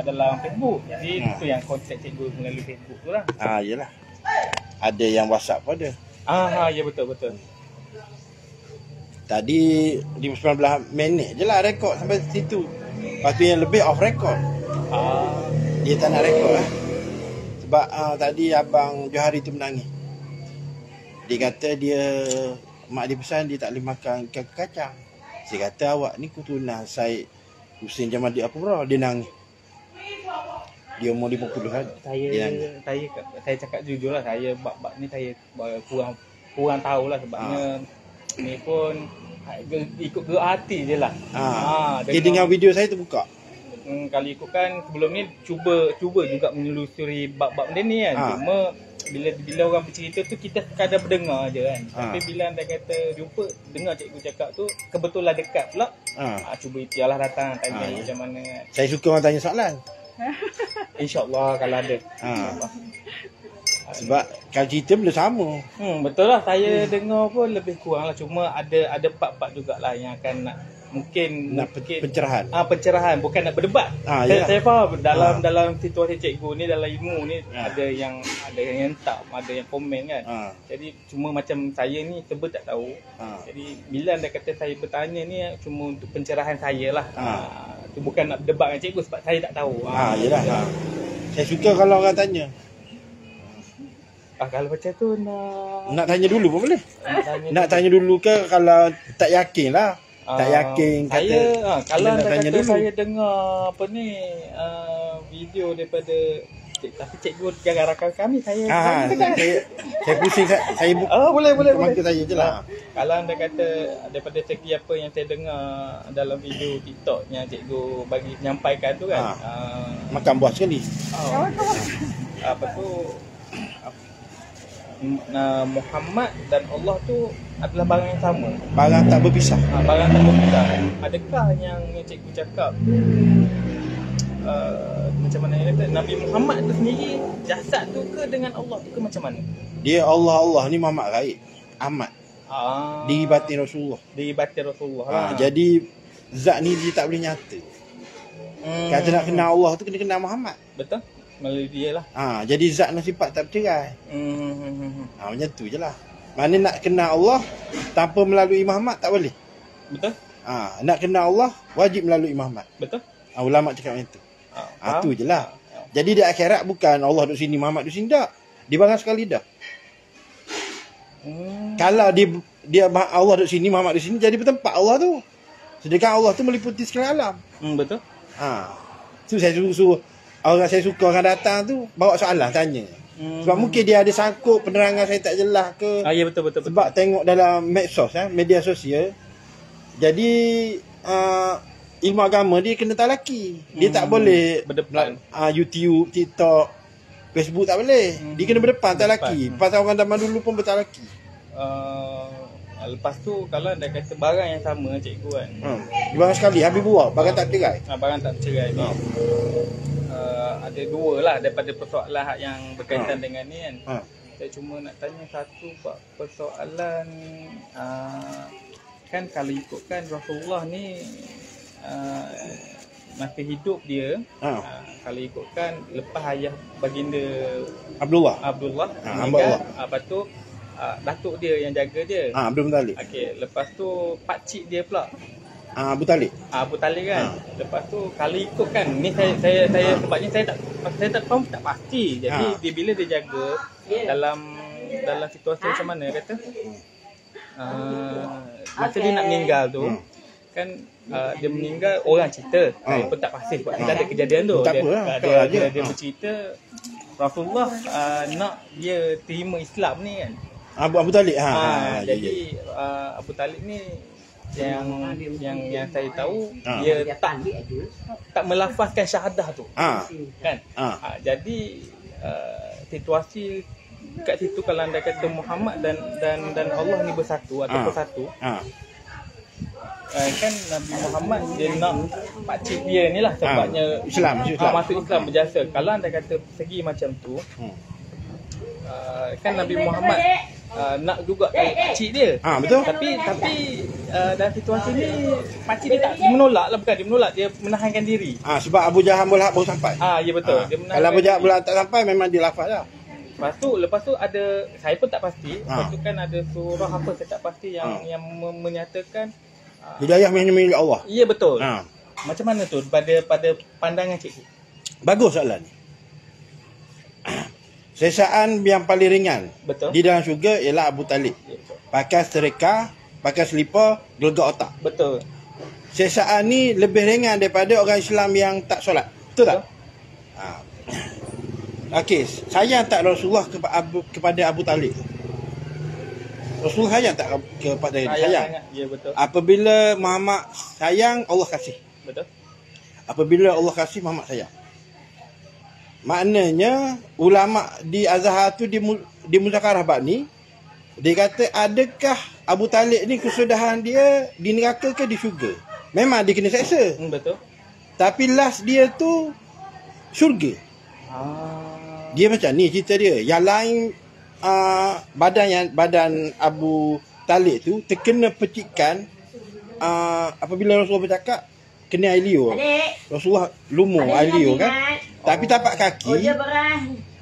dalam Facebook. Jadi itu yang kontak cikgu melalui Facebook tu lah. Yelah. Ada yang WhatsApp pun ada. Ya betul. Tadi 19 minit je lah rekod sampai situ. Lepas tu yang lebih off record. Dia tak nak rekod lah. Sebab tadi Abang Johari tu menangis. Dia kata mak dia pesan dia tak boleh makan ikan kacang. Saya kata awak ni keturunan Syed Hussein Jamadi apa bro? Dia nangis. Dia umur 50 kan. Saya cakap jujur lah, saya bab ni saya kurang tahulah sebabnya ni pun ikut gerak hati je lah. Dia dengar video saya terbuka. Kalau ikutkan sebelum ni cuba juga menelusuri bab-bab dia ni kan. Cuma bila orang bercerita tu kita sekadar berdengar je kan. Tapi bila anda kata jumpa, dengar cikgu cakap tu kebetulan dekat pula. Cuba ikhtiarlah datang tanya macam mana kan. Saya suka orang tanya soalan. InsyaAllah kalau ada. Sebab kalau cerita benda sama. Betul lah, saya dengar pun lebih kurang lah. Cuma ada part-part jugalah yang akan mungkin pencerahan. Pencerahan, bukan nak berdebat. Saya faham dalam situasi cikgu ni, dalam ilmu ni ada yang tak, ada yang komen kan. Jadi cuma macam saya ni serba tak tahu. Jadi bila anda kata saya bertanya ni cuma untuk pencerahan saya lah. Tu bukan nak berdebat dengan cikgu sebab saya tak tahu. Yelah. Saya suka kalau orang tanya. Kalau macam tu nak tanya dulu pun boleh. Nak tanya dulu ke kalau tak yakin lah. Tak yakin kata kalau anda kata dulu. Saya dengar apa ni video daripada tapi cikgu jangan rakam kami saya pusing saya boleh maka saya je lah. Kalau anda kata daripada segi apa yang saya dengar dalam video TikTok yang cikgu bagi menyampaikan tu kan makan buah sekali. Apa tu Muhammad dan Allah tu adalah barang yang sama. Barang tak berpisah. Barang tak berpisah. Adakah yang cikgu cakap macam mana dia kata Nabi Muhammad tu sendiri jasad tu ke dengan Allah tu ke macam mana? Dia Allah ni Muhammad gaib. Ahmad. Diri batin Rasulullah. Jadi zat ni dia tak boleh nyata. Kata nak kenal Allah tu kena kenal Muhammad. Betul? Melalui dia lah. Jadi zat dan sifat tak bercerai. Macam tu je lah. Mana nak kenal Allah tanpa melalui Muhammad tak boleh. Betul? Nak kenal Allah wajib melalui Muhammad. Betul? Ulama cakap macam tu. Tu je lah. Jadi di akhirat bukan Allah duduk sini, Muhammad duduk sini, tak. Dia barang sekali dah. Kalau dia Allah duduk sini, Muhammad duduk sini, jadi bertempat Allah tu. Sedangkan Allah tu meliputi sekalian alam. Betul. Tu saya suruh orang saya suka orang datang tu bawa soalan tanya. Sebab mungkin dia ada sangkut penerangan saya tak jelas ke. Ya betul. Sebab tengok dalam medsos media sosial. Jadi ilmu agama dia kena tak laki. Dia tak boleh berdepan. YouTube, TikTok, Facebook tak boleh. Dia kena berdepan tak laki. Pasal orang zaman dulu pun bertak laki. Lepas tu kalau anda kata barang yang sama cikgu kan. Barang sekali habis buah, barang tak bercerai. Barang tak bercerai ni. Ada dua lah daripada persoalan yang berkaitan dengan ni kan. Saya cuma nak tanya satu persoalan kan kalau ikutkan Rasulullah ni masa hidup dia kalau ikutkan lepas ayah baginda Abdullah meninggal, lepas tu datuk dia yang jaga dia Abdul Muttalib. Lepas tu pakcik dia pula Abu Talib kan. Lepas tu kalau ikutkan ni saya sebabnya saya tak faham, tak pasti. Jadi bila dia jaga dalam situasi macam mana kata masa dia nak meninggal tu kan dia meninggal orang cerita. Saya pun tak pasti sebab kita ada kejadian tu. Dia bercerita Rasulullah nak dia terima Islam ni kan. Abu Talib jadi Abu Talib ni yang saya tahu dia tak melafazkan syahadah tu kan. Jadi situasi kat situ kalau anda kata Muhammad dan Allah ni bersatu ataupun satu kan Nabi Muhammad dia nak pakcik dia ni lah sebabnya Islam. Masuk Islam berjasa. Kalau anda kata segi macam tu kan Nabi Muhammad nak juga pakcik dia. Betul. Tapi dalam situasi ni pakcik dia tak menolak lah, bukan dia menolak, dia menahankan diri. Sebab Abu Jahal Mulhaq baru sampai. Ya betul. Dia kalau Abu Jahal Mulhaq tak sampai memang dia lafaz dah. Lepas tu ada, saya pun tak pasti. Lepas tu kan ada surah apa saya tak pasti yang menyatakan hidayah milik Allah. Ya betul. Macam mana tu pada pandangan cikgu? Bagus soalan ni. Sesaan yang paling ringan di dalam syurga ialah Abu Talib. Pakai setrika, pakai selipar, gelegak otak. Betul. Sesaan ni lebih ringan daripada orang Islam yang tak solat. Betul tak? Okey, sayang tak Rasulullah kepada Abu Talib? Rasulullah sayang tak kepada dia? Sayang. Ya betul. Apabila Muhammad sayang, Allah kasih. Betul. Apabila Allah kasih, Muhammad sayang. Maknanya ulama di Azhar tu di Muzakarah bab ni, dia kata adakah Abu Talib ni kesudahan dia di neraka ke di syurga? Memang dia kena seksa. Betul. Tapi last dia tu syurga. Dia macam ni cerita dia. Yang lain badan Abu Talib tu terkena pecikan apabila Rasulullah bercakap kena air liur. Rasulullah lumur air liur kan. Tapi tapak kaki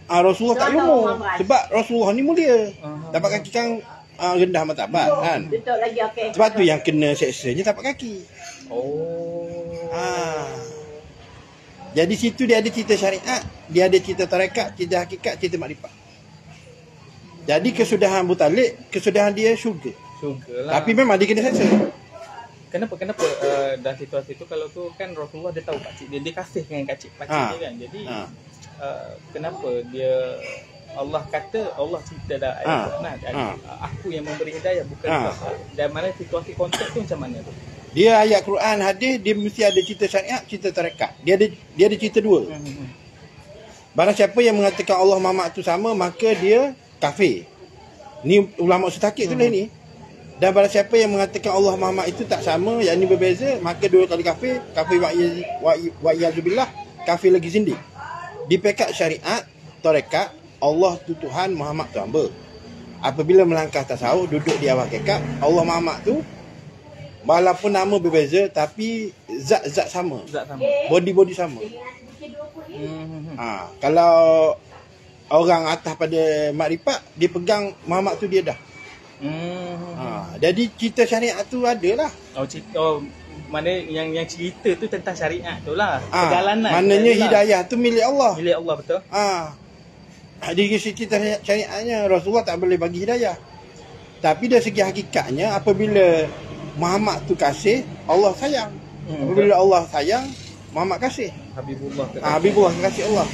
Rasulullah tak lumur. Sebab Rasulullah ni mulia. Tapak kaki kan rendah martabat kan. Sebab tu yang kena seksanya tapak kaki. Jadi situ dia ada cerita syariat, dia ada cerita tarekat, cerita hakikat, cerita makrifat. Jadi kesudahan Abu Talib, kesudahan dia syurga. Syurga lah. Tapi memang dia kena seksa. Kenapa dalam situasi tu, kalau tu kan Rasulullah dia tahu pakcik dia kasih dengan pakcik dia kan. Jadi kenapa dia, Allah kata, Allah cerita dalam ayat aku yang memberi hidayah, bukan dan mana situasi konteks tu macam mana tu? Dia ayat Quran, hadis, dia mesti ada cerita syariat, cerita tarekat. Dia ada cerita dua. Barang siapa yang mengatakan Allah Muhammad tu sama, maka dia kafir. Ni ulama usul tahqiq tulis ni. Dan barang siapa yang mengatakan Allah Muhammad itu tak sama, yang ini berbeza, maka dua kali kafir. Kafir wa'iyyazubillah, kafir lagi zindik. Di pekat syariat, tarekat, Allah tu Tuhan, Muhammad tu hamba. Apabila melangkah tasawuf, duduk di awal kekat, Allah Muhammad tu walaupun nama berbeza tapi zat-zat sama. Body sama. Kalau orang atas pada makrifat, dia pegang Muhammad tu dia dah. Jadi cerita syariat tu adalah. Mana yang cerita tu tentang syariat tu lah. Perjalanan. Maknanya hidayah tu milik Allah. Milik Allah, betul. Dari cerita syariatnya Rasulullah tak boleh bagi hidayah. Tapi dari segi hakikatnya, apabila Muhammad tu kasih, Allah sayang. Apabila Allah sayang, Muhammad kasih. Habibullah kasih Allah.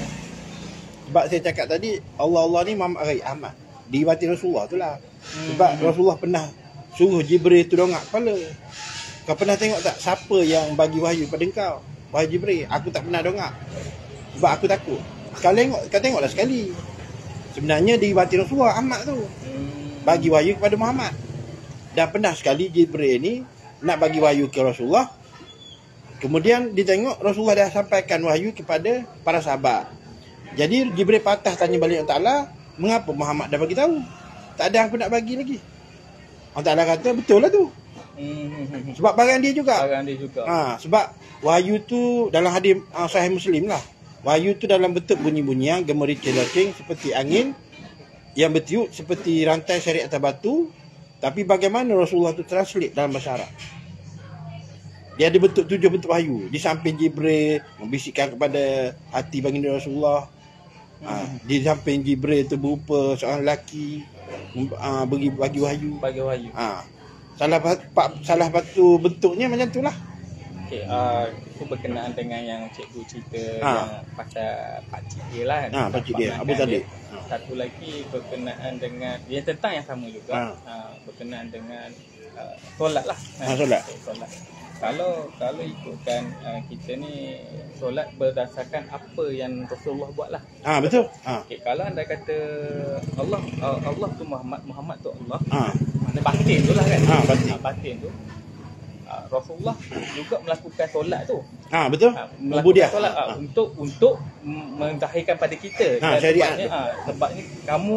Sebab saya cakap tadi, Allah ni Muhammad Raih Ahmad. Di batin Rasulullah tu lah. Sebab Rasulullah pernah suruh Jibril tu dongak kepala. Kau pernah tengok tak siapa yang bagi wahyu pada kau? Wahai Jibril, aku tak pernah dongak. Sebab aku takut. Kau tengoklah sekali. Sebenarnya di batin Rasulullah Ahmad tu bagi wahyu kepada Muhammad. Dan pernah sekali Jibril ni nak bagi wahyu ke Rasulullah. Kemudian dia tengok Rasulullah dah sampaikan wahyu kepada para sahabat. Jadi Jibril patah tanya balik Allah Ta'ala, mengapa Muhammad dah bagi tahu? Tak ada aku nak bagi lagi. Allah Ta'ala kata betul lah tu. Sebab barang dia juga. Sebab wahyu tu dalam hadis Sahih Muslim lah. Wahyu tu dalam bentuk bunyi-bunyian, gemericik-lecing seperti angin yang bertiup seperti rantai syariat atas batu. Tapi bagaimana Rasulullah tu translate dalam bahasa Arab? Dia ada bentuk 7 bentuk wahyu. Di samping Jibril membisikkan kepada hati baginda Rasulullah. Di samping Jibril tu berupa seorang lelaki bagi wahyu. Salah satu bentuknya macam tu lah. Itu berkenaan dengan yang cikgu cerita yang pasal pakcik dia lah. Pakcik dia, Abu Talib. Satu lagi berkenaan dengan yang tentang yang sama juga. Berkenaan dengan solat lah. Solat. Kalau ikutkan kita ni solat berdasarkan apa yang Rasulullah buat lah. Betul. Kalau anda kata Allah tu Muhammad tu Allah. Mana batin tu lah kan. Batin tu Rasulullah juga melakukan solat tu. Betul. Melakukan solat untuk menzahirkan pada kita. Syariat. Sebabnya kamu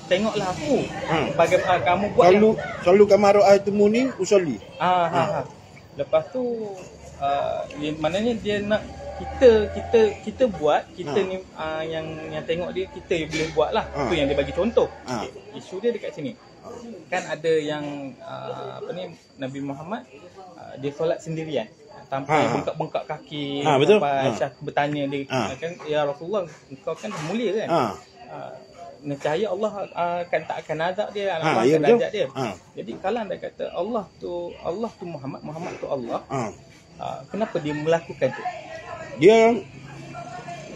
tengoklah aku. Bagaimana kamu buat selalu kamu ra'aitumuni usolli. Lepas tu maknanya dia nak kita buat ni yang tengok dia, kita yang boleh buat lah. Tu yang dia bagi contoh. Isu dia dekat sini. Kan ada yang Nabi Muhammad dia solat sendirian tanpa bengkak kaki. Betul. Aisyah bertanya dia kan, ya Rasulullah, engkau kan mulia kan. Nescaya Allah tak akan azab dia, Allah akan azab dia. Jadi kalau anda kata Allah tu Muhammad tu Allah, kenapa dia melakukan tu? Dia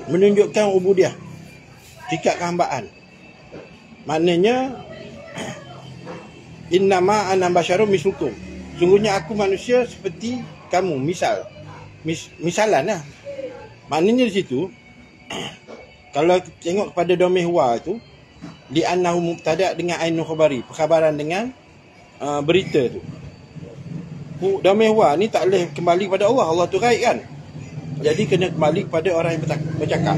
menunjukkan ubudiyah, sikap kehambaan. Maknanya innama ana basyarum mislukum. Sungguhnya aku manusia seperti kamu, misalan lah. Maknanya di situ kalau tengok kepada domeh wa tu, li annahu mubtada' dengan ainul khabari, perkhabaran dengan berita tu. Domeh wa ni tak boleh kembali kepada Allah. Allah tu gaib kan. Jadi kena kembali kepada orang yang bercakap.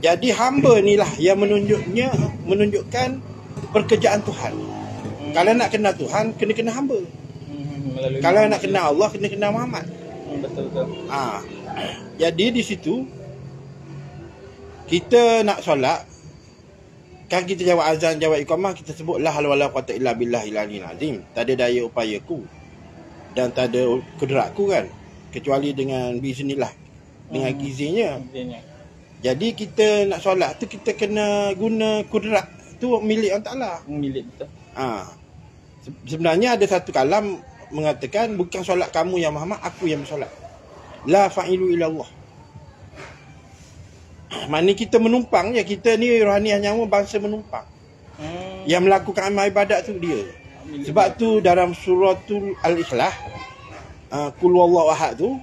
Jadi hamba ni lah yang menunjukkan pekerjaan Tuhan. Kalau nak kenal Tuhan, kena hamba. Kalau nak kenal Allah, kena kenal Muhammad. Betul. Jadi di situ kita nak solat, kan kita jawab azan, jawab iqamah, kita sebut la haula wala quwwata illa billahil aliyyil azim. Tak ada daya upayaku dan tak ada kudratku kan, kecuali dengan biiznillah, dengan izinnya. Jadi kita nak solat tu, kita kena guna kudrat tu milik Allah Taala. Milik betul. Sebenarnya ada satu kalam mengatakan bukan solat kamu yang Muhammad, aku yang bersolat. La fa'ilu illa Allah. Maknanya kita menumpang je. Kita ni rohaniah nyawa bangsa menumpang. Yang melakukan amal ibadat tu dia. Sebab tu dalam suratul Al-Ikhlas, Qul huwallahu ahad tu,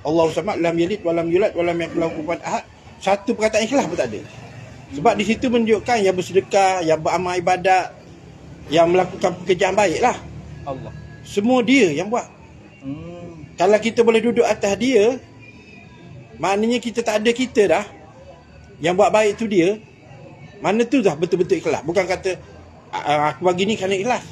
Allahu samad, lam yalid walam yulad walam yakul lahu kufuwan ahad, satu perkataan ikhlas pun tak ada. Sebab di situ menunjukkan yang bersedekah, yang beramal ibadat, yang melakukan pekerjaan baik lah, Allah. Semua dia yang buat. Kalau kita boleh duduk atas dia, maknanya kita tak ada kita dah. Yang buat baik tu dia. Mana tu dah betul-betul ikhlas. Bukan kata aku bagi ni kerana ikhlas.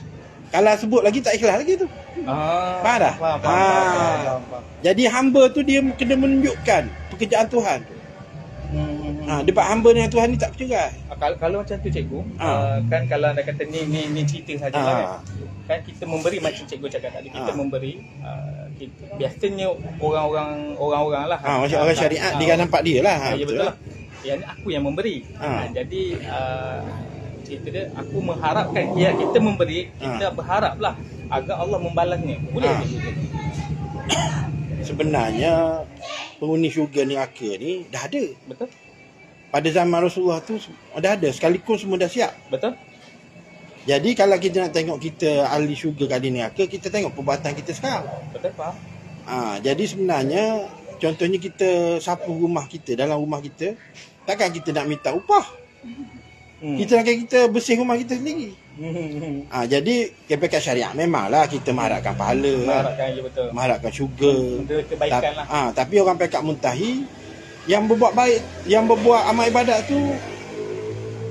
Kalau sebut lagi tak ikhlas lagi tu. Faham dah? Faham. Jadi hamba tu dia kena menunjukkan pekerjaan Tuhan tu. Debat hamba dengan Tuhan ni tak bercerai. Kalau macam tu cikgu, kan kalau anda kata ni cerita sajalah kan kita memberi macam cikgu cakap tadi, kita memberi biasanya orang-orang lah, macam orang syariat dia nampak dia lah. Ya betul lah. Yang ni aku yang memberi. Jadi cerita dia, aku mengharapkan kita memberi, kita berharaplah agar Allah membalasnya. Boleh begitu? Sebenarnya penghuni syurga neraka ni dah ada. Betul. Pada zaman Rasulullah tu dah ada, sekalipun semua dah siap. Betul. Jadi kalau kita nak tengok kita ahli syurga ke ahli neraka, kita tengok perbuatan kita sekarang. Betul, faham. Jadi sebenarnya contohnya kita sapu rumah kita, dalam rumah kita, takkan kita nak minta upah. Kita nak kita bersih rumah kita sendiri. Jadi KPK syariat memanglah kita mengharapkan pahala, mengharapkan syurga, kebaikan lah. Tapi orang PK muntahi yang berbuat baik, yang berbuat amal ibadat tu,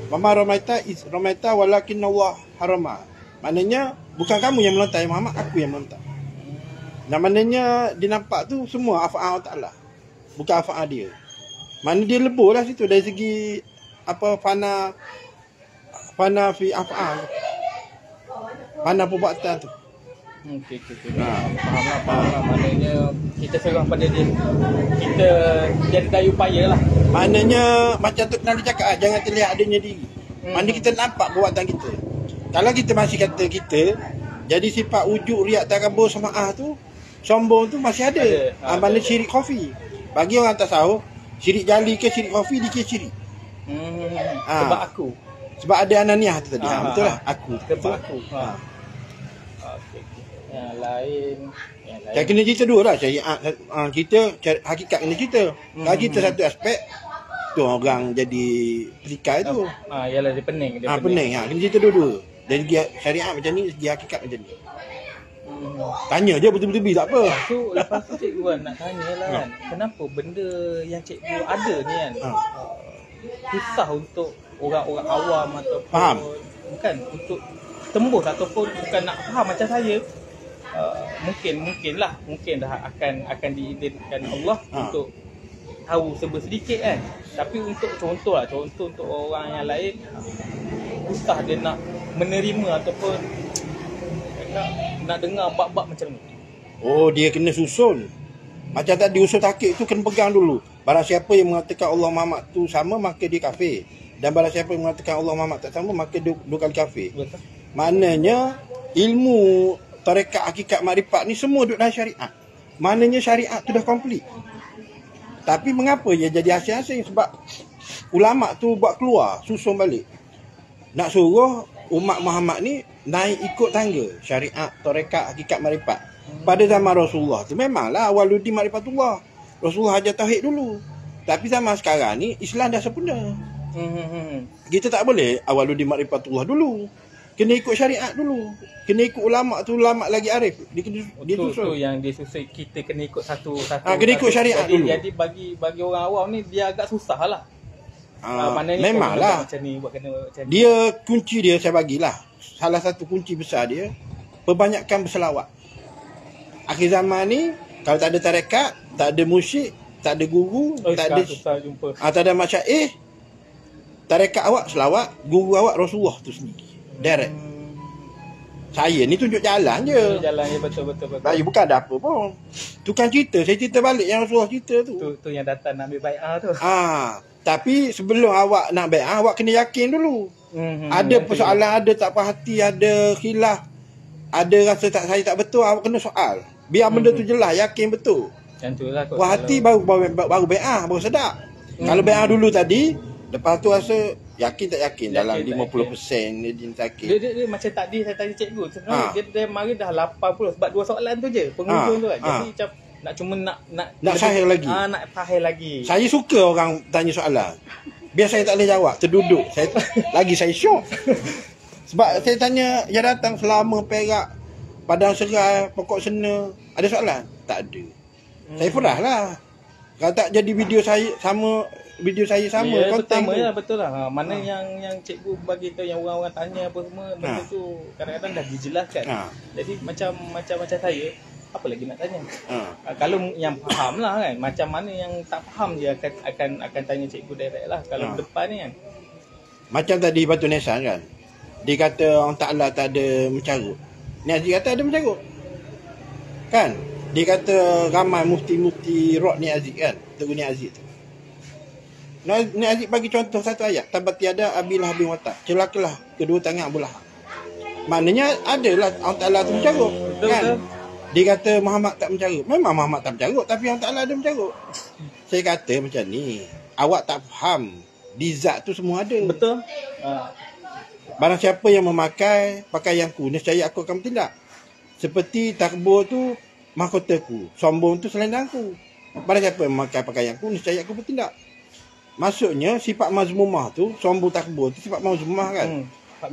mama ramaita walakin Allah harama. Maknanya bukan kamu yang melontar Muhammad, aku yang melontar. Dan maknanya dia nampak tu semua af'al Allah Ta'ala, bukan af'al dia. Maknanya dia lebur lah situ dari segi fana fi af'al, fana perbuatan tu. Okey. Faham. Maknanya kita serah pada dia. Kita jadi daya upaya lah. Maknanya macam tu kena cakap, jangan terlihat adanya diri. Maknanya kita nampak perbuatan kita. Kalau kita masih kata kita, jadi sifat wujud, riak, takabur, sama'ah tu, sombong tu masih ada. Maknanya syirik khafi. Bagi orang tasawuf, syirik jali ke syirik khafi, dia kira syirik. Sebab aku. Sebab ada ananiah tu tadi. Betul lah. Aku. Sebab aku. Yang lain. Saya kena cerita dua lah. Cerita hakikat kena cerita. Kalau cerita satu aspek, tu orang jadi perikai tu. Yalah dia pening. Pening. Kena cerita dua-dua. Dari segi syariat macam ni, segi hakikat macam ni. Tanya je betul-betul tak apa. Lepas tu cikgu kan nak tanya lah kan, kenapa benda yang cikgu ada ni kan susah untuk orang-orang awam ataupun faham. Bukan untuk tembus ataupun bukan nak faham macam saya. Mungkin dah akan diizinkan Allah untuk tahu sedikit kan. Tapi untuk contoh untuk orang yang lain susah dia nak menerima ataupun nak dengar bab-bab macam ni. Oh, dia kena susun. Macam tadi usul takik tu kena pegang dulu. Barang siapa yang mengatakan Allah Muhammad tu sama, maka dia kafir. Dan barang siapa yang mengatakan Allah Muhammad tak sama, maka dia 2 kali kafir. Betul. Maknanya ilmu tarekat hakikat makrifat ni semua duduk dalam syariat. Maknanya syariat tu dah komplit. Tapi mengapa dia jadi asing-asing? Sebab ulama tu buat keluar, susun balik. Nak suruh umat Muhammad ni naik ikut tangga syariat, tarekat, hakikat makrifat. Pada zaman Rasulullah tu memanglah awaludin makrifatullah. Rasulullah ajar tauhid dulu. Tapi zaman sekarang ni Islam dah sempurna. Kita tak boleh awaludin makrifatullah dulu. Kena ikut syariat dulu. Kena ikut ulama tu, ulama lagi arif. Dia susun. Yang dia susun, kita kena ikut satu. Kena ikut syariat dulu. Jadi bagi orang awam ni dia agak susah lah. Memanglah. Dia kunci dia saya bagilah. Salah satu kunci besar dia perbanyakkan berselawat. Akhir zaman ni kalau tak ada tarekat, tak ada musyrik, tak ada guru, tak ada masyaikh, tarekat awak selawat, guru awak Rasulullah tu sendiri. Direct. Saya ni tunjuk jalan je. Jalan je betul. Saya bukan ada apa pun. Tukang cerita, saya cerita balik yang Rasulullah cerita tu. Tu yang datang nak ambil bai'ah tu. Tapi sebelum awak nak bai'ah, awak kena yakin dulu. Ada persoalan, ada tak puas hati, ada khilaf, ada rasa saya tak betul, awak kena soal. Biar benda tu jelas, yakin betul. Macam tu lah kot. Puas hati baru bai'ah, baru sedap. Kalau bai'ah dulu tadi, lepas tu rasa yakin tak yakin dalam 50% dia sakit. Dia macam tadi saya tanya cikgu, sebenarnya dia mari dah 80 sebab 2 soalan tu je penghujung tu kan. Jadi macam nak cuma nak sahih lagi. Nak sahih lagi. Saya suka orang tanya soalan. Biar saya tak boleh jawab, terduduk. Saya syok. Sebab saya tanya yang datang selama Perak, Padang Serai, Pokok Sena, ada soalan? Tak ada. Saya perah lah. Kalau tak jadi video saya sama konten betul lah. Mana yang cikgu bagi tahu yang orang-orang tanya apa semua benda tu kadang-kadang dah dijelaskan. Jadi macam saya apa lagi nak tanya? Kalau yang faham lah kan, macam mana yang tak faham je akan tanya cikgu direct lah kalau depan ni kan. Macam tadi Batu Nesan kan. Dia kata orang Ta'ala tak ada mencarut. Ni Aziz kata ada mencarut. Kan? Dia kata ramai mufti-mufti rock ni Aziz kan. Tegur ni Aziz tu. Ni Aziz bagi contoh satu ayat. Tabat tiada abilah bin watak. Celakalah kedua tangan Abu Lahab. Maknanya adalah Allah Ta'ala tu mencarut. Kan? Dia kata Muhammad tak mencarut. Memang Muhammad tak mencarut. Tapi Allah Ta'ala ada mencarut. Saya kata macam ni. Awak tak faham. Di zat tu semua ada. Betul. Barang siapa yang memakai pakaianku, nescaya aku akan bertindak. Seperti takbur tu mahkotaku. Sombong tu selendangku. Barang siapa yang memakai pakaianku, nescaya aku bertindak. Maksudnya sifat mazmumah tu, sombong takbur tu sifat mazmumah kan.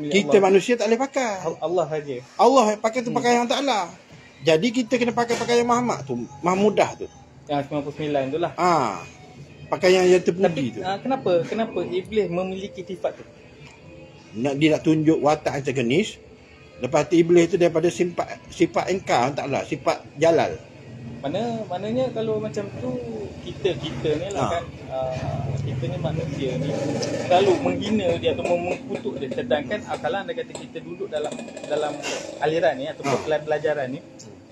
Kita Allah. Manusia tak boleh pakai. Allah saja. Allah pakai tu pakaian Allah Ta'ala. Jadi kita kena pakai pakaian Muhammad tu, Mahmudah tu. Yang 99 tu lah. Pakaian yang terpuji tu. Kenapa iblis memiliki sifat tu? Dia nak tunjuk watak antagonis. Lepas tu iblis tu daripada sifat engkar Ta'ala, sifat jalal. Maknanya kalau macam tu kita ni lah kan, kita ni manusia ni selalu menghina dia atau mengutuk dia. Sedangkan kalau anda kata kita duduk dalam aliran ni atau pelajaran ni,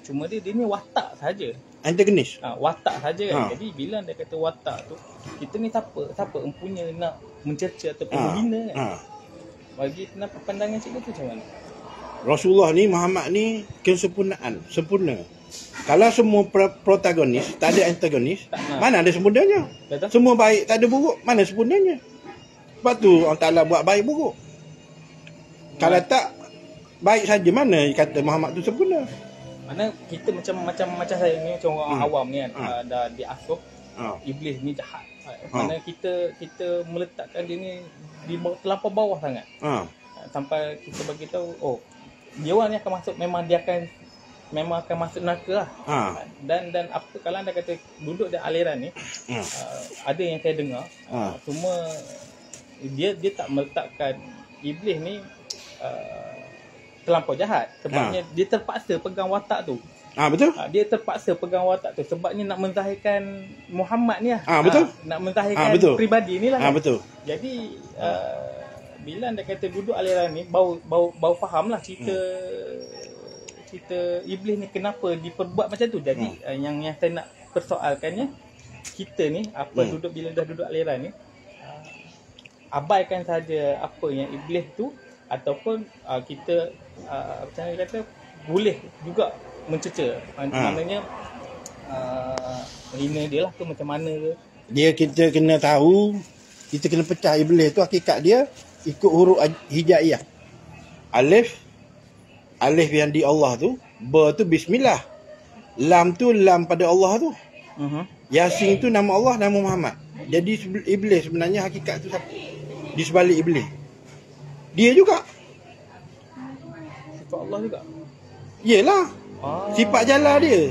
cuma dia ni watak saja. Antagonis. Watak saja kan. Jadi bila anda kata watak tu, kita ni siapa empunya nak mencerca ataupun menghina kan. Bagi kenapa pandangan cikgu tu macam mana? Rasulullah ni, Muhammad ni kesempurnaan, sempurna. Kalau semua protagonis, tak ada antagonis, mana ada sempurnanya? Betul? Semua baik, tak ada buruk, mana sempurnanya? Sebab tu Allah Ta'ala buat baik buruk. Kalau tak baik saja, mana kata Muhammad tu sempurna? Mana kita macam saya ni, macam orang awam ni kan, dah diasuh iblis ni jahat. Mana kita meletakkan dia ni di terlampau bawah sangat. Sampai kita bagi tahu, dia orang ni akan masuk, memang dia akan memang akan masuk neraka lah. Dan apa kalau anda kata duduk dalam aliran ni, ada yang saya dengar, cuma dia tak meletakkan iblis ni terlampau jahat. Sebabnya dia terpaksa pegang watak tu. Betul. Dia terpaksa pegang watak tu sebabnya nak mentahirkan Muhammad ni lah. Betul. Nak mentahirkan peribadi ni lah. Betul. Jadi bila anda kata duduk aliran ni, bau faham lah cerita iblis ni kenapa diperbuat macam tu. Jadi yang saya nak persoalkannya, kita ni bila dah duduk aliran ni, abaikan saja apa yang iblis tu, ataupun kita macam mana kata, boleh juga mencerca. Maknanya menghina dia lah tu macam mana ke. Kita kena tahu, kita kena pecah iblis tu hakikat dia ikut huruf hijaiyah. Alif yang di Allah tu, ba tu bismillah, lam tu lam pada Allah tu, Yasin tu nama Allah, nama Muhammad. Jadi iblis sebenarnya hakikat tu siapa? Di sebalik iblis dia juga sifat Allah juga. Yelah, sifat jala dia,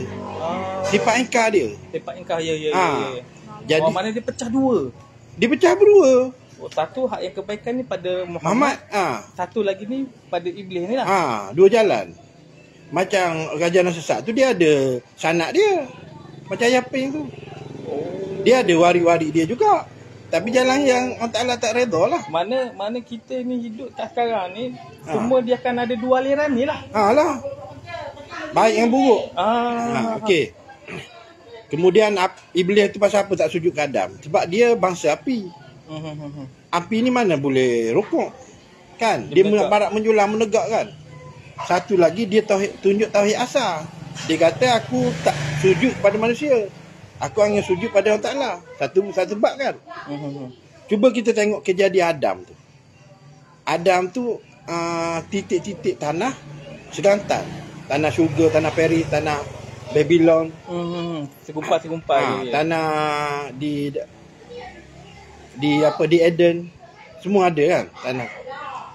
sifat ingkar dia. Sifat ingkar, ya. Jadi mana dia pecah dua. Dia pecah berdua. Satu hak yang kebaikan ni pada Muhammad. Satu lagi ni pada iblis ni lah. Dua jalan. Macam Raja Nasesat tu, dia ada sanak dia. Macam Yaping tu. Dia ada waris-waris dia juga. Tapi jalan yang Allah Ta'ala tak redha lah. Mana kita ni hidup kat sekarang ni, semua dia akan ada dua aliran ni lah. Lah. Baik yang buruk. Okey. Kemudian iblis tu pasal apa tak sujud ke Adam? Sebab dia bangsa api. Api ni mana boleh rokok, kan? Dia barat menjulang menegak, kan? Satu lagi dia tunjuk tauhid asal. Dia kata aku tak sujud pada manusia, aku hanya sujud pada Allah Ta'ala. Satu bab, kan? Cuba kita tengok kejadian Adam tu. Adam tu titik-titik tanah segantan. Tanah syurga, tanah Paris, tanah Babylon. Sekumpai. Tanah di Eden. Semua ada, kan? Tanah.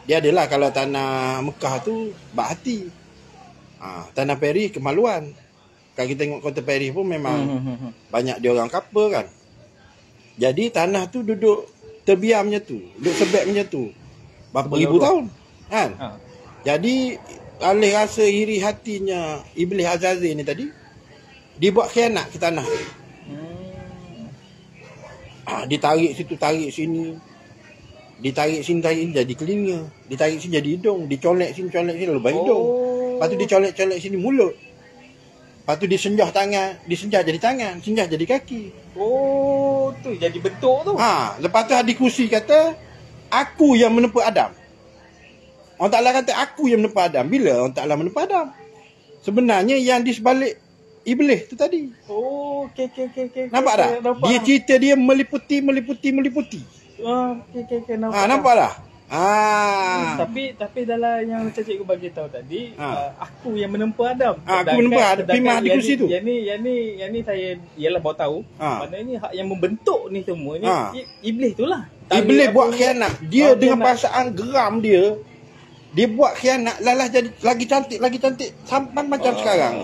Dia adalah, kalau tanah Mekah tu bak hati. Tanah Paris kemaluan. Kalau kita tengok kota Paris pun memang banyak dia orang kapal, kan? Jadi tanah tu duduk terbiam macam tu, duduk sebab macam tu berapa ribu tahun, kan? Jadi oleh rasa iri hatinya iblis Azazil ni tadi, dia buat khianat ke tanah. Ditarik situ, tarik sini, ditarik sini, tarik sini, jadi telinga, ditarik sini jadi hidung, dicolek sini lubang hidung, lepas tu dicolek sini mulut, lepas tu disenjah tangan, disenjah jadi tangan, senjah jadi kaki. Tu jadi bentuk tu. Lepas tu Hadi Kursi kata, aku yang menempa Adam. Allah Ta'ala kata aku yang menempa Adam. Bila Allah Ta'ala menempa Adam? Sebenarnya yang di sebalik iblis tu tadi. Okey. Nampak tak? Dia cerita dia meliputi. Nampak tak? Tapi dalam yang macam cikgu bagi tahu tadi, aku yang menempa Adam. Aku menempa Adam. Primah di kursi tu. Yang ni saya ialah baru tahu. Maknanya hak yang membentuk ni semua ni iblis tu lah. Iblis buat khianat. Dia dengan perasaan geram dia buat khianat, jadi lagi cantik sampai macam sekarang.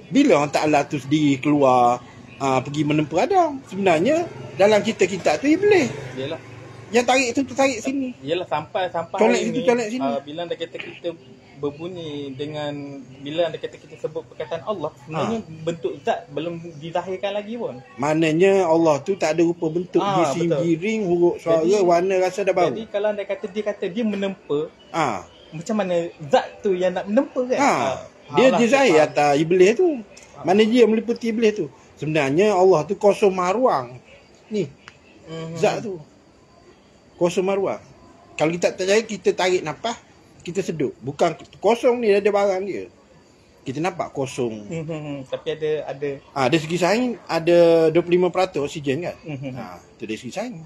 Bila Allah Ta'ala tu sendiri keluar pergi menempa Adam, sebenarnya dalam kita tu iblis. Yalah. Yang tarik sini. Yalah, sampai colek situ, colek sini. Bila anda kata kita berbunyi dengan, bila anda kata kita sebut perkataan Allah, sebenarnya bentuk zat belum dizahirkan lagi pun. Maknanya Allah tu tak ada rupa bentuk, jisim, giring, huruf, suara, warna, rasa dah bau. Jadi kalau anda kata dia menempa, macam mana zat tu yang nak menempa, kan? Dia zahir atas iblis tu. Mana dia meliputi iblis tu. Sebenarnya Allah tu kosong maruang. Ni. Zat tu kosong maruang. Kalau kita tak percaya, kita tarik nafas, kita sedut. Bukan kosong ni, ada barang dia. Kita nampak kosong. Tapi ada dari segi sains ada 25% oksigen, kan? Itu dari segi sains.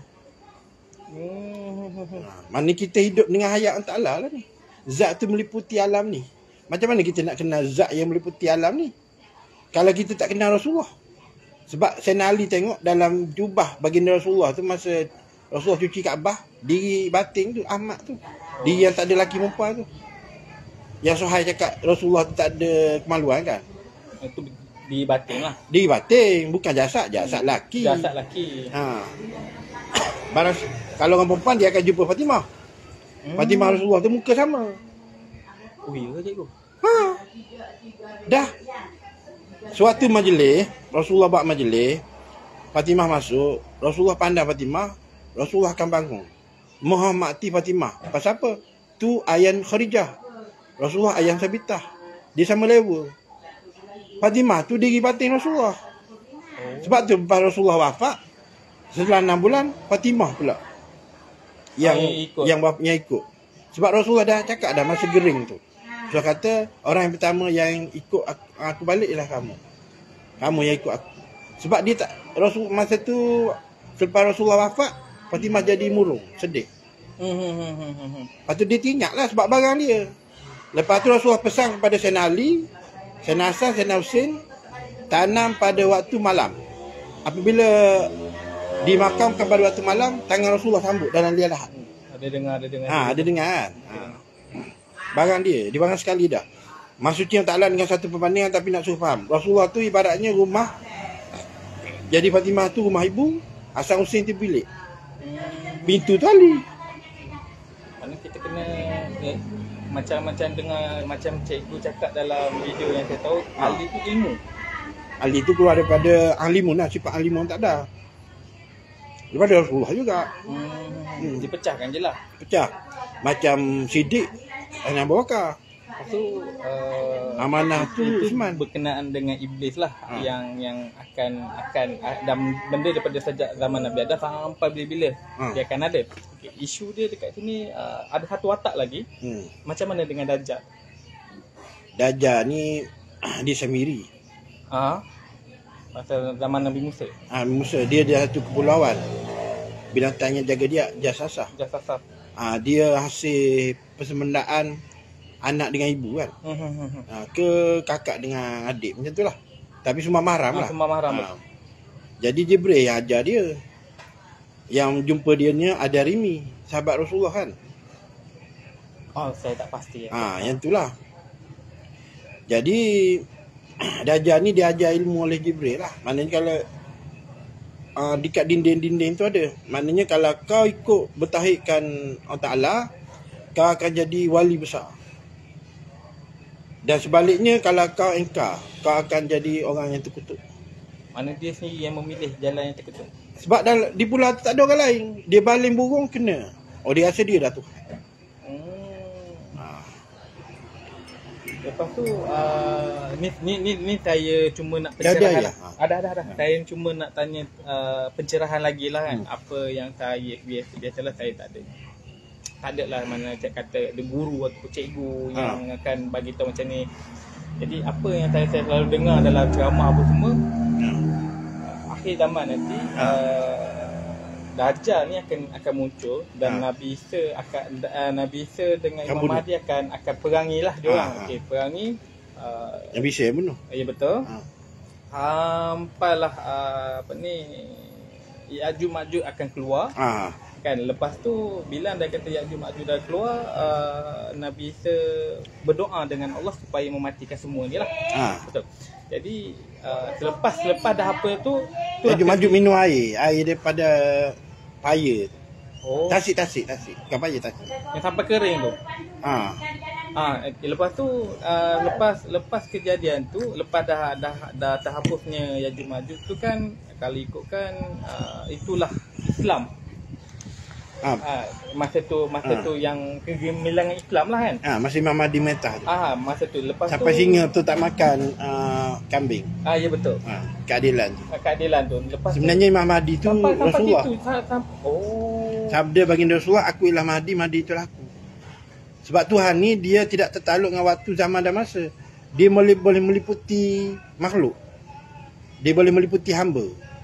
Mana kita hidup dengan hayat Allah Ta'ala lah ni. Zat tu meliputi alam ni. Macam mana kita nak kenal zat yang meliputi alam ni kalau kita tak kenal Rasulullah? Sebab Sayyidina Ali tengok dalam jubah baginda Rasulullah tu, masa Rasulullah cuci Kaabah, diri batin tu Ahmad tu, diri yang tak ada laki perempuan tu. Yang Suhail cakap Rasulullah tu tak ada kemaluan kan? Itu di batin lah. Di batin, bukan jasad laki. Jasad laki. Barang kalau orang perempuan dia akan jumpa Fatimah. Fatimah Rasulullah tu muka sama. Oh ya cikgu. Dah. Suatu majlis, Rasulullah buat majlis, Fatimah masuk, Rasulullah pandang Fatimah, Rasulullah akan bangun. Menghormati Fatimah. Pasal apa? Tu Ayan Khadijah. Rasulullah Ayan Sabitah. Dia sama level. Fatimah tu diri batin Rasulullah. Sebab tu lepas Rasulullah wafat, setelah 6 bulan, Fatimah pula yang ikut. Sebab Rasulullah dah cakap dah masa gering tu. So kata orang yang pertama yang ikut aku balik ialah kamu. Kamu yang ikut aku. Sebab dia tak Rasul masa tu selepas Rasulullah wafat, Fatimah jadi murung, sedih. Lepas tu dia tinyaklah sebab barang dia. Lepas tu Rasulullah pesan kepada Sayyidina Ali, Sayyidina Hasan, Sayyidina Husin tanam pada waktu malam. Apabila dimakamkan pada waktu malam, tangan Rasulullah sambut dalam liang lahat. Ada dengar. Ada dengar kan. Barang dia barang sekali dah. Maksudnya Ta'ala dengan satu perbandingan tapi nak suruh faham. Rasulullah tu ibaratnya rumah. Jadi Fatimah tu rumah ibu, Hasan Husin tu bilik. Pintu tu Ali. Mana kita kena macam dengar macam cikgu cakap dalam video yang saya tahu, Ali tu ilmu. Ali tu keluar daripada alimun lah, sifat alimun tak ada. Daripada Rasulullah juga. Dipecahkan je lah. Pecah. Macam Siddiq dan Abu Bakar. Lepas tu amanah tu Uthman berkenaan dengan iblis lah yang akan dan benda daripada sejak zaman Nabi Adam sampai bila-bila dia akan ada. Okay, isu dia dekat sini ada satu watak lagi. Macam mana dengan Dajjal? Dajjal ni dia Samiri. Masa zaman Nabi Musa. Musa dia satu kepulauan. Binatangnya jaga dia jasasah. Dia hasil persemendaan anak dengan ibu kan. Ke kakak dengan adik macam tu lah. Tapi semua mahram lah. Semua mahram. Jadi Jibril yang ajar dia. Yang jumpa dia ni ada Rimi, sahabat Rasulullah kan. Saya tak pasti. Yang tu lah. Jadi Dajjal ni dia ajar ilmu oleh Jibril lah. Maknanya kalau dekat dinding-dinding tu ada. Maknanya kalau kau ikut bertauhidkan Allah Ta'ala, kau akan jadi wali besar. Dan sebaliknya kalau kau engkar, kau akan jadi orang yang terkutuk. Mana dia sendiri yang memilih jalan yang terkutuk. Sebab di pulau tu tak ada orang lain. Dia baling burung kena. Dia rasa dia dah tu. Lepas tu ni saya cuma nak pencerahan. Ada. Saya cuma nak tanya pencerahan lagi lah kan. Apa yang saya biasalah saya tak ada. Tak ada lah mana cik kata ada guru atau cikgu yang akan bagi tahu macam ni. Jadi apa yang saya selalu dengar dalam ceramah apa semua, akhir zaman nanti Dajjal ni akan muncul dan Nabi Isa dengan Imam Mahdi akan perangilah dia orang. Okey, perangi Nabi Isa bunuh. Ya betul. Sampailah Ya'juj Ma'juj akan keluar. Kan lepas tu bila anda kata Ya'juj Ma'juj dah keluar, Nabi Isa berdoa dengan Allah supaya mematikan semua ni lah. Betul. Jadi selepas dah apa tu Ya'juj Ma'juj minum air daripada paya. Tasik. Bukan paya tasik. Yang sampai kering tu. Lepas tu lepas kejadian tu, lepas dah terhapusnya Ya'juj Ma'juj tu kan, kalau ikutkan itulah Islam. Masa tu yang kegemilangan Islam lah kan. Masa Imam Mahdi Metah tu. Masa tu lepas sampai tu singa tu tak makan kambing. Ya betul. Keadilan tu. Lepas sebenarnya Imam Mahdi tu Rasulullah. Sabda baginda Rasulullah, aku ialah Mahdi, Mahdi itulah aku. Sebab Tuhan ni dia tidak tertakluk dengan waktu, zaman dan masa. Dia boleh meliputi makhluk. Dia boleh meliputi hamba.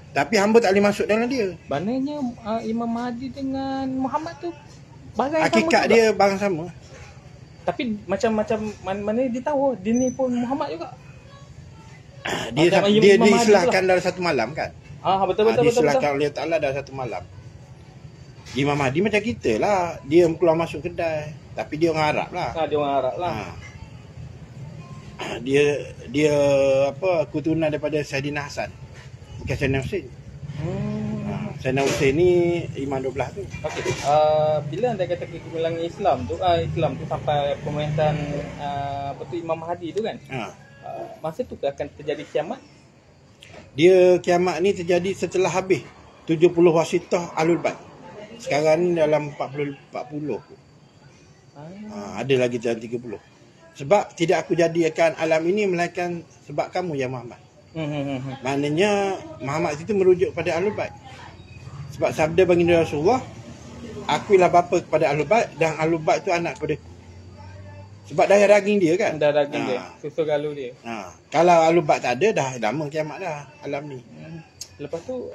Tapi hamba tak boleh masuk dalam dia. Maknanya Imam Mahdi dengan Muhammad tu barang hakikat sama dia juga. Barang sama. Tapi macam mana dia tahu dia ni pun Muhammad juga. Dia diistilahkan dalam satu malam kan. Betul. Diistilahkan oleh Ta'ala dalam satu malam. Imam Mahdi macam kita lah. Dia keluar masuk kedai. Tapi dia orang Arab lah. Dia orang Arab lah. Dia apa, keturunan daripada Saidina Hasan, bukan Saidina Hussein. Saidina Hussein ni Imam 12 tu. Okey. Bila anda kata kegemilangan Islam tu sampai pemerintahan Imam Mahdi tu kan? Masa tu akan terjadi kiamat? Dia kiamat ni terjadi setelah habis 70 wasitah Ahlul Bait. Sekarang ni dalam 40. Ada lagi dalam 30. Sebab tidak aku jadikan alam ini melainkan sebab kamu ya Muhammad. Maknanya Muhammad itu merujuk pada Ahlul Bait. Sebab sabda baginda Rasulullah, akulah bapa kepada Ahlul Bait dan Ahlul Bait tu anak kepada aku. Sebab darah daging dia kan. Darah daging dia, susu galuh dia. Kalau Ahlul Bait tak ada, dah lama kiamat dah alam ni. Lepas tu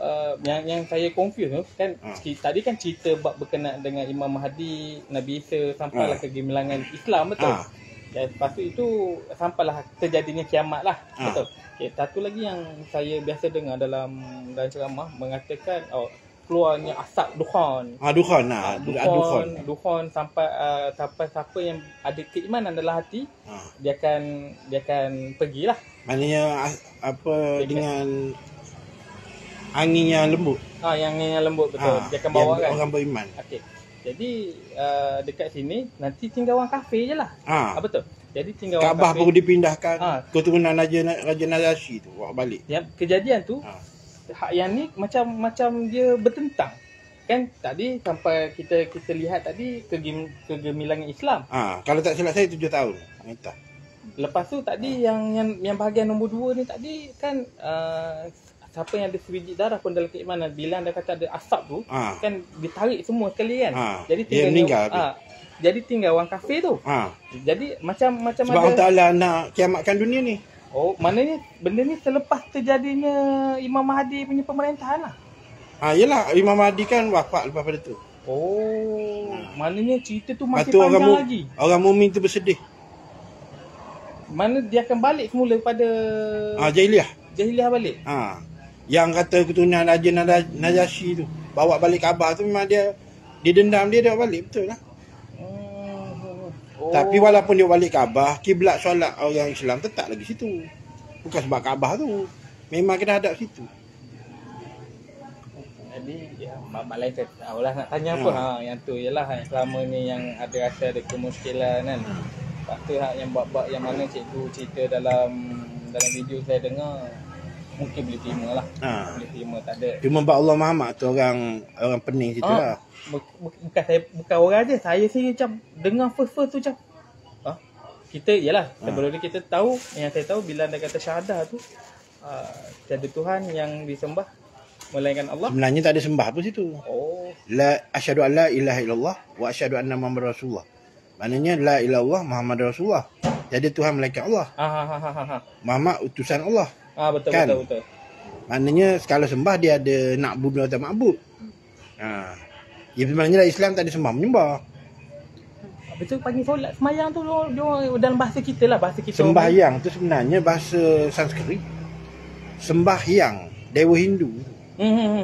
yang saya confuse tu kan, tadi kan cerita bab berkenaan dengan Imam Mahdi, Nabi Isa sampailah kegemilangan Islam, betul? Dan lepas tu itu sampailah terjadinya kiamat lah, betul? Okay, satu lagi yang saya biasa dengar dalam ceramah mengatakan keluarnya asap dukhan. Dukhan sampai siapa yang ada keimanan dalam hati, dia akan pergilah. Maknanya dengan angin yang lembut. Yang angin yang lembut, betul. Dia akan bawa kan orang beriman. Okey. Jadi dekat sini nanti tinggal orang kafir je lah. Betul. Jadi tinggal orang Kaabah kafir. baru dipindahkan. Keturunan Raja Najasyi tu bawa balik. Yang kejadian tu yang ni macam dia bertentang. Kan tadi sampai kita lihat tadi kegemilangan Islam. Kalau tak silap saya 7 tahun. Lepas tu tadi yang bahagian nombor 2 ni tadi kan siapa yang ada sebiji darah pun dalam keimanan, bila anda kata ada asap tu kan ditarik semua sekali kan. Jadi tinggal meninggal. Jadi tinggal orang kafir tu. Jadi macam sebab Allah Ta'ala nak kiamatkan dunia ni. Maknanya benda ni selepas terjadinya Imam Mahdi punya pemerintahan lah. Yelah, Imam Mahdi kan wafat lepas pada tu. Maknanya cerita tu masih panjang lagi. Orang mukmin tu bersedih. Mana dia akan balik semula pada Jahiliah balik. Yang kata keturunan Raja Najasyi tu bawa balik Kaabah tu memang dia dendam, dia balik, betul lah. Tapi walaupun dia balik Kaabah, kiblat solat orang Islam tetap lagi situ. Bukan sebab Kaabah tu, memang kena hadap situ. Jadi Mak lain saya tahulah nak tanya apa. Yang tu ialah yang selama ni yang ada rasa ada kemuskilan kan. Lepas tu yang bab-bab yang mana cikgu cerita dalam video saya dengar, mungkin boleh terima lah. Boleh terima, tak ada. Cuma bab Allah Muhammad tu orang pening situ lah. Bukan orang je, saya sendiri macam dengar first tu macam kita ialah sebelum ni kita tahu, yang saya tahu bila anda kata syahadah tu tiada Tuhan yang disembah melainkan Allah. Sebenarnya tak ada sembah pun situ. La asyhadu an la ilaha illallah wa asyhadu anna muhammadar rasulullah. Maknanya la ilaha illallah Muhammad Rasulullah. Jadi Tuhan melainkan Allah. Muhammad utusan Allah. Betul, kan? betul. Maknanya kalau sembah dia ada nak bud atau ma'bud. Ya sebenarnya Islam tak ada sembah menyembah. Betul, panggil solat semayang tu dia dalam bahasa kita lah, bahasa kita. Sembahyang tu sebenarnya bahasa Sanskrit. Sembahyang dewa Hindu.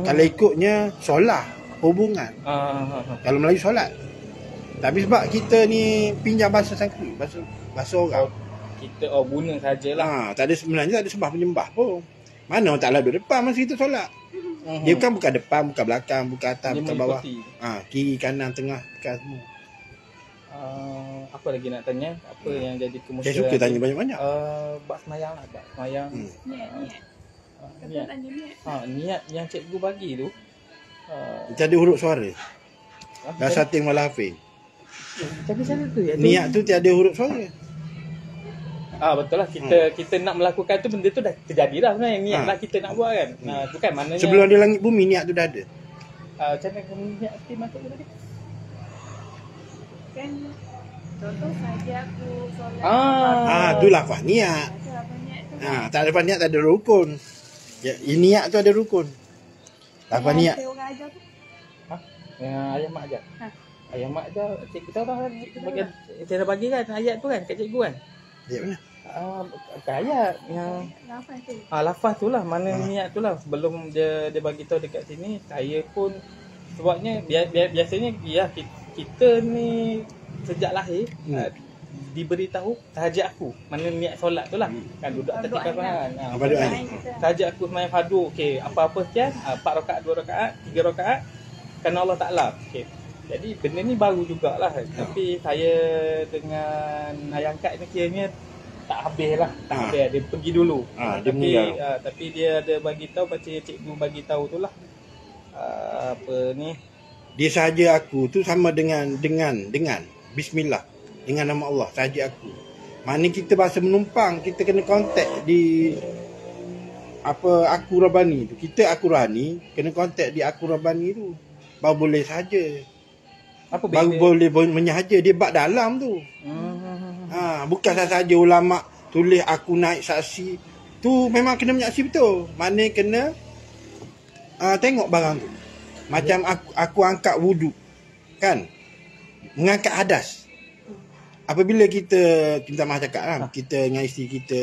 Kalau ikutnya solat hubungan. Kalau Melayu solat. Tapi sebab kita ni pinjam bahasa Sanskrit, bahasa orang. Kita guna sajalah. Tak ada, sebenarnya tak ada sembah penyembah pun. Mana orang Ta'ala duduk depan masa kita solat. Dia bukan depan, bukan belakang, bukan atas, bukan bawah. Kiri, kanan, tengah, bukan semua. Apa lagi nak tanya? Apa yang jadi kemusyrikan? Saya suka tanya banyak-banyak. Bab semayang lah, bab semayang. Niat yang cikgu bagi tu. Macam ada huruf suara. Dah sating malah hafiz. Tapi sana tu ya. Niat tu tiada huruf suara. Betul lah, kita nak melakukan tu, benda tu dah terjadi dah sebenarnya. Niat lah kita nak buat kan. Bukan maknanya sebelum dia langit bumi niat tu dah ada. Macam mana niat tu maksud tadi? Kan contoh saja aku solat. Tu lafaz niat. Tak ada lafaz niat, tak ada rukun. Niat tu ada rukun. Lafaz niat. Yang ayah mak ajar. Ayah mak ajar, cikgu tahu dah bagian saya dah bagi kan ayat tu kan kat cikgu kan. Ayat mana? Bukan ayat yang Lafaz tu. Lafaz tu lah, mana niat tu lah. Belum dia bagi tahu dekat sini, saya pun sebabnya biasanya ya kita ni sejak lahir diberitahu tahajud aku. Mana niat solat tu lah. Kan duduk atas tikar kan. Tahajud aku sembahyang fardu. Okey, apa-apa sekian, 4 rakaat, 2 rakaat, 3 rakaat kerana Allah Taala. Okey. Jadi benda ni baru jugalah. Tapi saya dengan ayah angkat ni kiranya tak habis lah. Tak habis. Dia pergi dulu. Tapi dia ada bagi tahu, baca cikgu bagi tahu tu lah. Apa ni? Dia sahaja aku tu sama dengan bismillah, dengan nama Allah sahaja aku. Mana kita bahasa menumpang, kita kena kontak di apa aku Rabbani tu. Kita aku Rabbani kena kontak di aku Rabbani tu. Baru boleh sahaja. Apa baru boleh menyahaja dia bab dalam tu. Bukan sahaja ulama tulis aku naik saksi tu, memang kena menyaksi betul. Mana kena tengok barang tu. Macam aku angkat wuduk kan, mengangkat hadas. Apabila kita mahu cakap kan, kita dengan isteri kita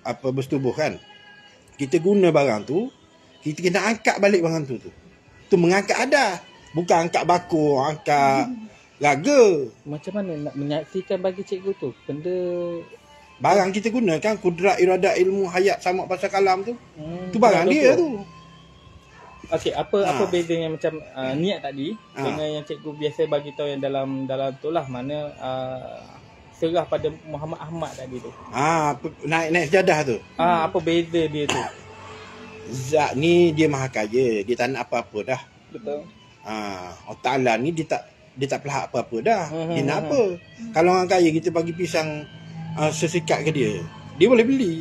apa bersetubuh kan, kita guna barang tu, kita kena angkat balik barang tu. Tu mengangkat hadas, bukan angkat bakul, angkat raga. Macam mana nak menyaksikan bagi cikgu tu benda barang kita gunakan kudrat iradat ilmu hayat sama pasal kalam tu. Tu barang dia tu. Okey, apa bedanya macam niat tadi dengan yang cikgu biasa bagi tahu yang dalam tu lah, mana serah pada Muhammad Ahmad tadi tu. Naik sejadah tu. Apa beza dia tu? Zat ni dia maha kaya, dia tak nak apa-apa dah. Betul. Allah Ta'ala ni dia tak pelahak apa-apa dah. Dia nak apa? Kalau orang kaya kita bagi pisang sesikat ke dia boleh beli.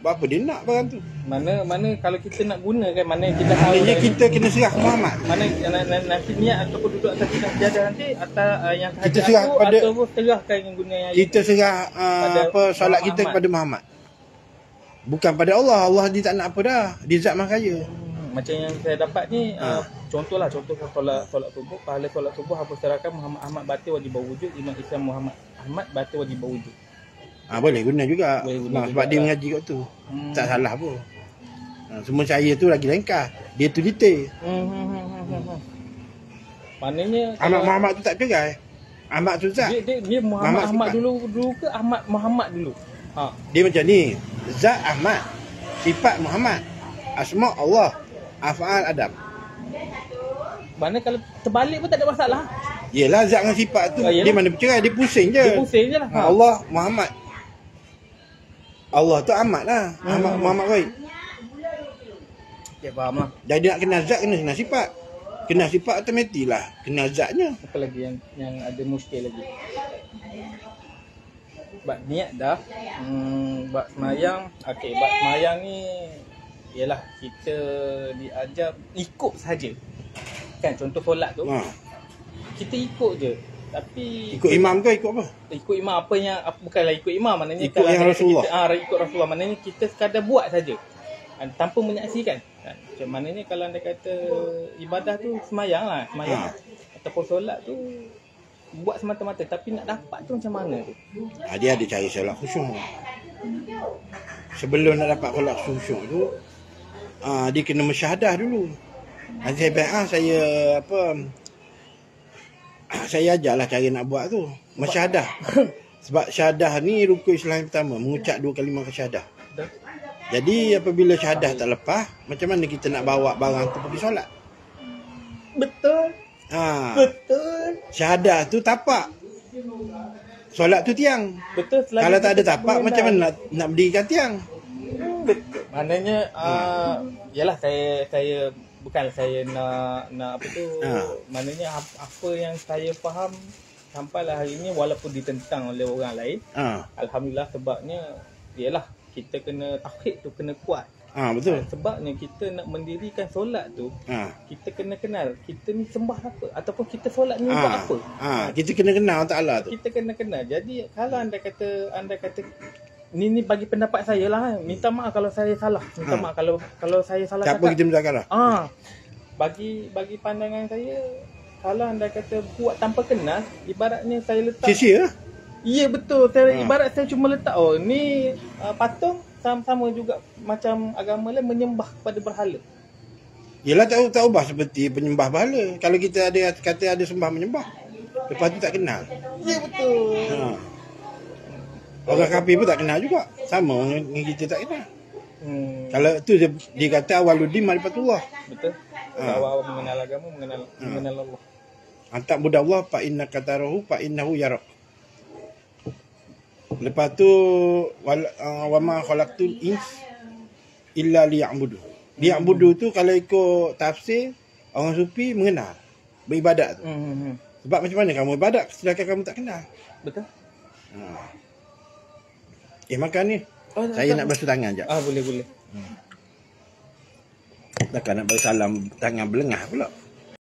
Apa dia nak barang tu? Mana kalau kita nak guna kan, mana kita tahu kita kena serah ke Muhammad. Mana nanti niat ataupun duduk atas sejadah nanti atau yang kita serah pada, ataupun serahkan yang guna yang kita serah solat kita kepada Muhammad. Bukan pada Allah. Allah dia tak nak apa dah. Dia zat maha kaya. Macam yang saya dapat ni contoh solat subuh, pahala solat subuh apa serahkan Muhammad Ahmad batil wajib berwujud, Imam Islam Muhammad Ahmad batil wajib berwujud. Boleh guna juga. Sebab dia mengaji kat tu. Tak salah pun. Semua saya tu lagi lengkap. Dia tu detail. Maknanya Ahmad Muhammad tu tak cerai. Ahmad tu zat. Dia Muhammad Ahmad dulu ke Ahmad Muhammad dulu? Dia macam ni. Zat Ahmad, sifat Muhammad, asma Allah, af'al Adam. Mana kalau terbalik pun tak ada masalah. Yelah, zat dengan sifat tu dia mana bercerai, dia pusing je. Dia pusing je lah. Allah Muhammad. Allah tu Ahmad lah. Ahmad Muhammad baik. Ya, faham lah. Jadi nak kenal zat, kena sifat. Kenal sifat automatik lah. Kenal zatnya. Apa lagi yang ada muskil lagi? Bab niat dah. Bab semayang. Okey, bab semayang ni ialah kita diajar ikut saja. Kan contoh solat tu. Kita ikut je. Tapi ikut imam ke ikut apa? Ikut imam apa yang bukanlah ikut imam, maknanya ikut yang Rasulullah. Kita, ikut Rasulullah, maknanya kita sekadar buat saja. Tanpa menyaksikan. Macam maknanya kalau anda kata ibadah tu semayang ataupun solat tu buat semata-mata, tapi nak dapat tu macam mana tu? Dia ada cari solat khusyuk. Sebelum nak dapat solat khusyuk tu dia kena mensyahadah dulu. Nanti saya ajarlah cara nak buat tu. Mensyahadah. Sebab syahadah ni rukun Islam yang pertama, mengucap 2 kalimah syahadah. Jadi apabila syahadah tak lepas, macam mana kita nak bawa barang tu pergi solat? Betul. Betul. Syahadah tu tapak. Solat tu tiang. Betul. Kalau tak ada tapak, macam mana nak berdirikan tiang? Betul. Maknanya yalah saya bukan saya nak apa tu, maknanya apa yang saya faham sampailah hari ini, walaupun ditentang oleh orang lain, alhamdulillah, sebabnya ialah kita kena tauhid tu kena kuat. Betul. Sebabnya kita nak mendirikan solat tu, kita kena kenal kita ni sembah apa ataupun kita solat ni buat apa. Kita kena kenal Allah Taala tu. Kita kena kenal. Jadi kalau anda kata ni bagi pendapat saya lah. Minta maaf kalau saya salah. Minta maaf kalau saya salah. Tak apa, kita minta maaf. Bagi pandangan saya, kalau anda kata buat tanpa kenal, ibaratnya saya letak sia-sia. Ya, betul. Ibarat saya cuma letak ni patung, sama juga macam agama lain menyembah kepada berhala. Yelah, tak ubah seperti penyembah berhala. Kalau kita ada kata ada sembah menyembah, lepas tu tak kenal. Ya, betul. Orang kafir pun tak kenal juga. Sama dengan kita tak kenal. Kalau tu dia kata awaluddin ma'rifatullah. Betul. Awal mengenal agama, mengenal Allah. Antak budak Allah fa innaka tarahu fa innahu yarak. Lepas tu wa ma khalaqtul ins illa liya'budu. Liya'budu tu kalau ikut tafsir orang sufi mengenal, beribadat tu. Sebab macam mana kamu ibadat sedangkan kamu tak kenal? Betul. Makan ni. Saya nak basuh tangan jap. Boleh. Takkan nak bersalam tangan belengah pula.